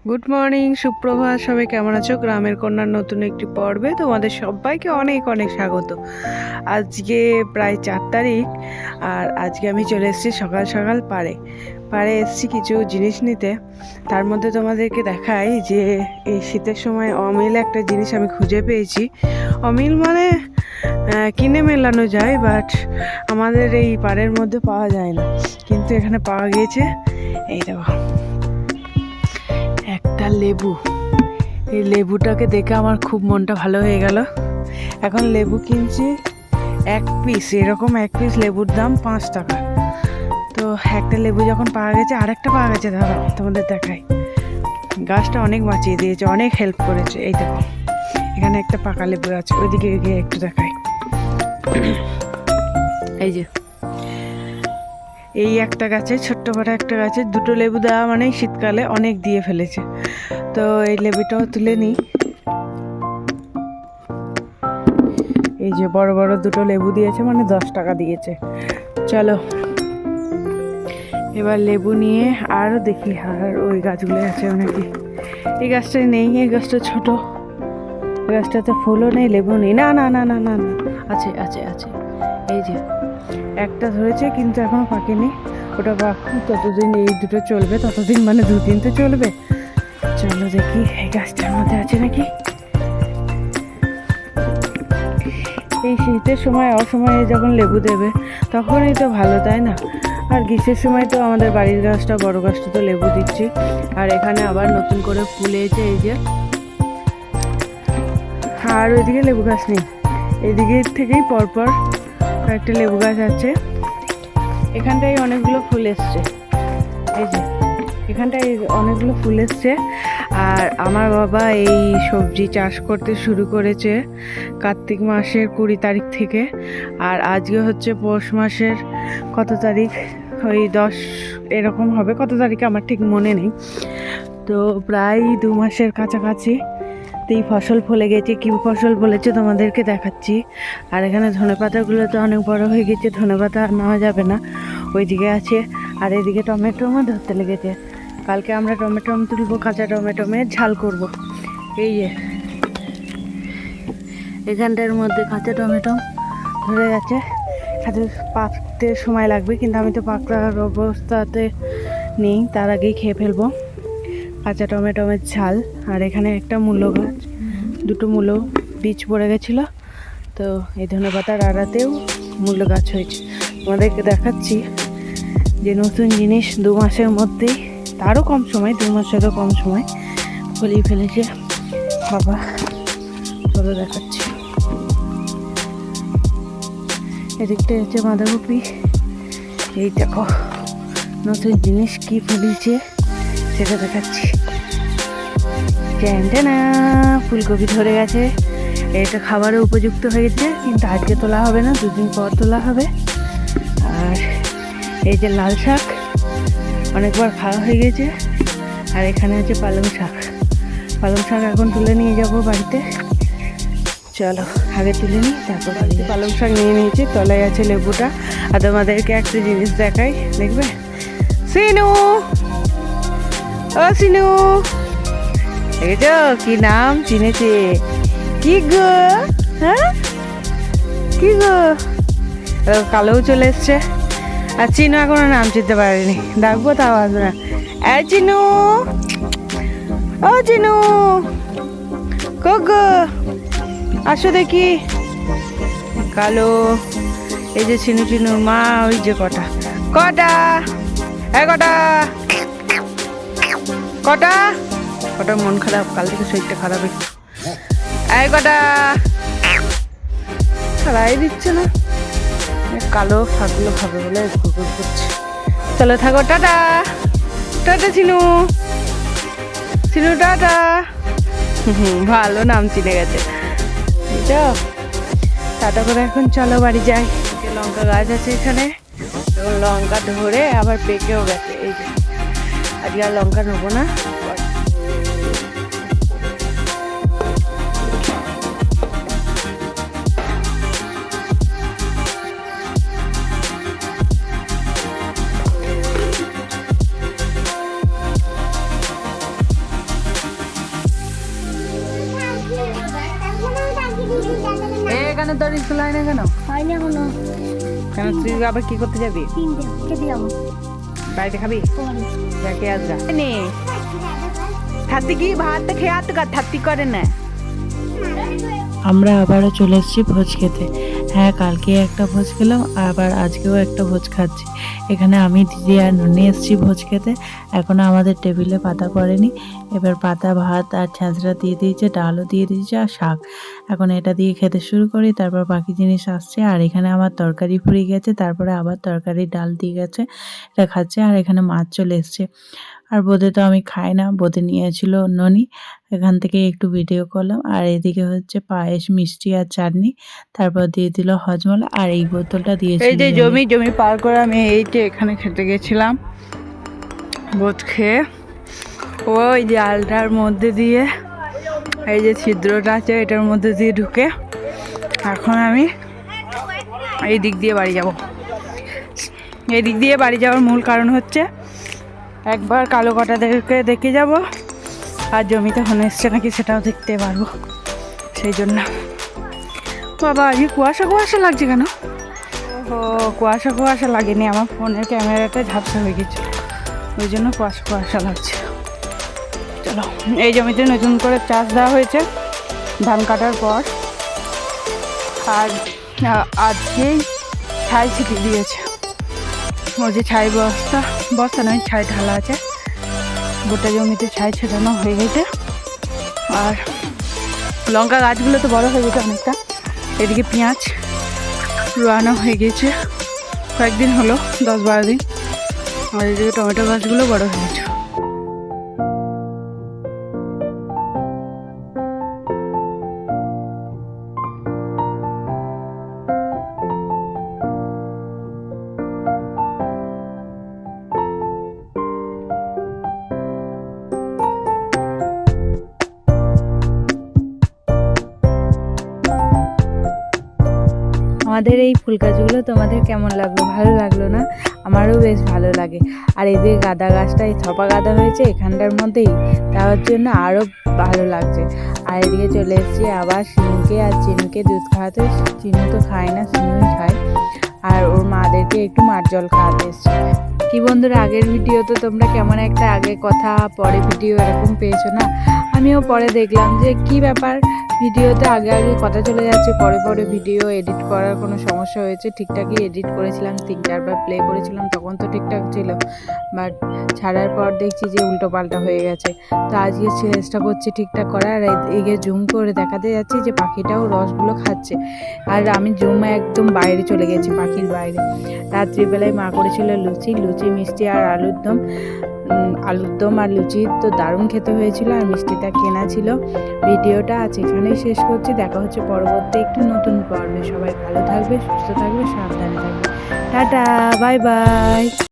Good morning, সুপ্রভাত। সবাই কেমন আছো? গ্রামের কন্যার নতুন একটি পর্বে তোমাদের সবাইকে অনেক অনেক স্বাগত। আজকে প্রায় 4 তারিখ, আর আজকে আমি চলে এসেছি সকাল সকাল পাড়ে এসেছি কিছু জিনিস নিতে। তার মধ্যে তোমাদেরকে দেখাই যে এই শীতের সময় অমিল একটা জিনিস আমি খুঁজে পেয়েছি। অমিল মানে কিনে মেলানো যায়, বাট আমাদের এই পাড়ের মধ্যে পাওয়া যায় না, কিন্তু এখানে পাওয়া গিয়েছে। এই দেখো, একটা লেবু। এই লেবুটাকে দেখে আমার খুব মনটা ভালো হয়ে গেল। এখন লেবু কিনছি 1 পিস, এরকম 1 পিস লেবুর দাম 5 টাকা। তো একটা লেবু যখন পাওয়া গেছে, আরেকটা পাওয়া গেছে, দাঁড়াও তোমাদের দেখাই। গাছটা অনেক বাঁচিয়ে দিয়েছে, অনেক হেল্প করেছে। এই দেখো, এখানে একটা পাকা লেবু আছে, ওইদিকে গিয়ে একটু দেখাই। এই যে এই একটা গাছে, ছোট্ট বড় একটা গাছে 2টো লেবু দেওয়া মানে শীতকালে অনেক দিয়ে ফেলেছে। তো এই লেবুটাও তুলে নিই। এই যে বড় বড় 2টো লেবু দিয়েছে, মানে 10 টাকা দিয়েছে। চলো এবার লেবু নিয়ে আরও দেখি, আর ওই গাছগুলো আছে নাকি। এই গাছটাই নেই, এই গাছটা ছোট, গাছটাতে ফুলও নেই, লেবু নেই। না না না না না না, আছে আছে আছে। এই যে একটা ধরেছে, কিন্তু এখনো পাকেনি। ওটা পাকুক, ততদিন এই 2টো চলবে, ততদিন মানে 2 দিন তো চলবে। চলো দেখি এই গাছটার মধ্যে আছে নাকি। এই শীতের সময় অসময়ে যখন লেবু দেবে তখনই তো ভালো, তাই না? আর গ্রীষ্মের সময় তো আমাদের বাড়ির গাছটা, বড় গাছটা তো লেবু দিচ্ছি। আর এখানে আবার নতুন করে ফুলেছে, এই যে। আর ওইদিকে লেবু গাছ নেই, এদিকে থেকেই পরপর কয়েকটা লেবু গাছ আছে। এখানটায় অনেকগুলো ফুল এসছে, এই যে এখানটায় অনেকগুলো ফুল এসছে। আর আমার বাবা এই সবজি চাষ করতে শুরু করেছে কার্তিক মাসের 20 তারিখ থেকে। আর আজকে হচ্ছে পৌষ মাসের কত তারিখ, ওই 10 এরকম হবে, কত তারিখে আমার ঠিক মনে নেই। তো প্রায় 2 মাসের কাছাকাছি এই ফসল ফলে গেছে। কি ফসল ফলেছে তোমাদেরকে দেখাচ্ছি। আর এখানে ধনেপাতাগুলো তো অনেক বড় হয়ে গেছে, ধনেপাতা আর নেওয়া যাবে না, ওইদিকে আছে। আর এদিকে টমেটো ধরতে লেগেছে। কালকে আমরা টমেটো তুলবো, কাঁচা টমেটো ঝাল করব। এই যে এখানটার মধ্যে কাঁচা টমেটো ধরে গেছে, সাথে পাকতে সময় লাগবে, কিন্তু আমি তো পাকার অবস্থাতে নেই, তার আগেই খেয়ে ফেলবো কাঁচা টমেটোমের ঝাল। আর এখানে একটা মূলো গাছ, 2টো মূলো বীজ পড়ে গেছিলো, তো এই ধনেপাতার আড়াতেও মূলো গাছ হয়েছে। তোমাদেরকে দেখাচ্ছি যে নতুন জিনিস 2 মাসের মধ্যেই, তারও কম সময়, 2 মাসেরও কম সময় ফলিয়ে ফেলেছে বাবা। চলো দেখাচ্ছি। এদিকটা হচ্ছে বাঁধাকপি। এই দেখো নতুন জিনিস কি ফলিয়েছে সেটা দেখাচ্ছি। না, ফুলকপি ধরে গেছে, এটা খাবারের উপযুক্ত হয়েছে, কিন্তু আজকে তোলা হবে না, 2 দিন পর তোলা হবে। আর এই যে লাল শাক, অনেকবার খাওয়া হয়ে গেছে। আর এখানে আছে পালং শাক। পালং শাক এখন তুলে নিয়ে যাব বাড়িতে। চলো আগে তুলে নিই, তারপর বাড়িতে। পালং শাক নিয়ে নিয়েছি, তলায় আছে লেবুটা। আর তোমাদেরকে একটা জিনিস দেখাই, দেখবে? সিনু, ও সিনু, দেখেছ কি নাম চিনেছে? কি গো, হ্যাঁ কি গো? কালোও চলে এসছে। আর চিনু এখনো নাম চিনতে পারেনি, ডাকবো তাও আসবে না। এ চিনু, ও চিনু, গো আসো দেখি। কালো, এই যে চিনুর মা, ওই যে কটা কটা কটা কটা কটা মন খারাপ, কাল থেকে শরীরটা খারাপ একটু। এই কটা খারাই দিচ্ছে না, কালো শাকগুলো খাবে বলে কুকুর করছে। চলো থাকো, টাটা টাটা চিনু, টাটা। ভালো নাম চিনে গেছে, টাটা করে এখন চলো বাড়ি যাই। লঙ্কা গাছ আছে এখানে, লঙ্কা ধরে আবার পেকেও গেছে। এই যে আজকে আর লঙ্কা নেবো না। কেন তোর স্কুল হয় না কেন? হয়নি এখনো। কেন তুই আবার কি করতে যাবি? তিনটে খেতে যাবো বাড়িতে খাবি? পরে। যাকে আজ নে থাতি কি ভাত খেয়ে তো থাতি করে না। আমরা আবারও চলে এসেছি ভোজ খেতে। হ্যাঁ, কালকে একটা ভোজ খেলাম, আবার আজকেও একটা ভোজ খাচ্ছি। এখানে আমি, দিদি আর ননি এসেছি ভোজ খেতে। এখনও আমাদের টেবিলে পাতা পড়েনি। এবার পাতা, ভাত আর ছ্যাঁচড়া দিয়ে দিয়েছে, ডালও দিয়ে দিয়েছে আর শাক। এখন এটা দিয়ে খেতে শুরু করি, তারপর বাকি জিনিস আসছে। আর এখানে আমার তরকারি ফুরিয়ে গেছে, তারপরে আবার তরকারি ডাল দিয়ে গেছে, এটা খাচ্ছে। আর এখানে মাছ চলে এসছে। আর বোঁদে তো আমি খাই না, বোঁদে নিয়েছিল ননি, এখান থেকে একটু ভিডিও করলাম। আর এদিকে হচ্ছে পায়েস, মিষ্টি আর চাটনি, তারপর দিয়ে দিল হজমলা, আর এই বোতলটা দিয়েছিল। এই যে জমি পার করে আমি এই যে এখানে খেতে গেছিলাম বোধ খেয়ে, ওই যে আলটার মধ্যে দিয়ে এই যে ছিদ্রটা আছে এটার মধ্যে দিয়ে ঢুকে এখন আমি এই দিক দিয়ে বাড়ি যাব। এই দিক দিয়ে বাড়ি যাওয়ার মূল কারণ হচ্ছে একবার কালো কটাদেরকে দেখে যাব, আর জমিতে হনে এসছে নাকি সেটাও দেখতে পারবো, সেই জন্য। বাবা আজকে কুয়াশা কুয়াশা লাগছে কেন? ও কুয়াশা কুয়াশা লাগেনি, আমার ফোনের ক্যামেরাটা ঝাপসা হয়ে গেছে, ওই জন্য কুয়াশা কুয়াশা লাগছে। চলো, এই জমিতে নতুন করে চাষ দেওয়া হয়েছে ধান কাটার পর, আর আজকেই ছাই ছিটিয়ে দিয়েছে। ওই যে ছাই বস্তা নয়, ছাই ঢালা আছে, গোটা জমিতে ছাই ছেটানো হয়ে গেছে। আর লঙ্কা গাছগুলো তো বড় হয়ে গেছে অনেকটা। এদিকে পেঁয়াজ রোয়ানো হয়ে গেছে কয়েকদিন হলো, 10-12 দিন। আর এদিকে টমেটো গাছগুলো বড় হয়ে গেছে। আমাদের এই ফুল গাছগুলো তোমাদের কেমন লাগলো? ভালো লাগলো না? আমারও বেশ ভালো লাগে। আর এদিকে গাঁদা গাছটা, এই ছপা গাঁদা হয়েছে এখানটার মধ্যেই, তার জন্য আরও ভালো লাগছে। আর এদিকে চলে এসেছি আবার সিনুকে আর চিনুকে দুধ খাওয়াতে। চিনু তো খায় না, সিনুই খায়। আর ওর মাদেরকে একটু মার জল খাওয়াতে এসেছি। কি বন্ধুরা, আগের ভিডিও তো তোমরা কেমন একটা আগে কথা পরে ভিডিও এরকম পেয়েছো না? আমিও পরে দেখলাম যে কি ব্যাপার, ভিডিওতে আগে আগে কথা চলে যাচ্ছে, পরে পরে ভিডিও এডিট করার কোনো সমস্যা হয়েছে। ঠিকঠাকই এডিট করেছিলাম, 3-4 বার প্লে করেছিলাম, তখন তো ঠিকঠাক ছিল, বাট ছাড়ার পর দেখছি যে উল্টো পাল্টা হয়ে গেছে। তো আজকে চেষ্টা করছি ঠিকঠাক করার। আর এগিয়ে জুম করে দেখাতে যাচ্ছি যে পাখিটাও রসগুলো খাচ্ছে। আর আমি জুমে একদম বাইরে চলে গেছি, পাখির বাইরে। রাত্রিবেলায় মা করেছিল লুচি, মিষ্টি আর আলুর দম আর লুচি তো দারুণ খেতে হয়েছিল, আর মিষ্টিটা কেনা ছিল। ভিডিওটা আজ এখানেই শেষ করছি, দেখা হচ্ছে পরবর্তী একটু নতুন পর্বে। সবাই ভালো থাকবে, সুস্থ থাকবে, সাবধানে থাকবে। Tata, bye bye.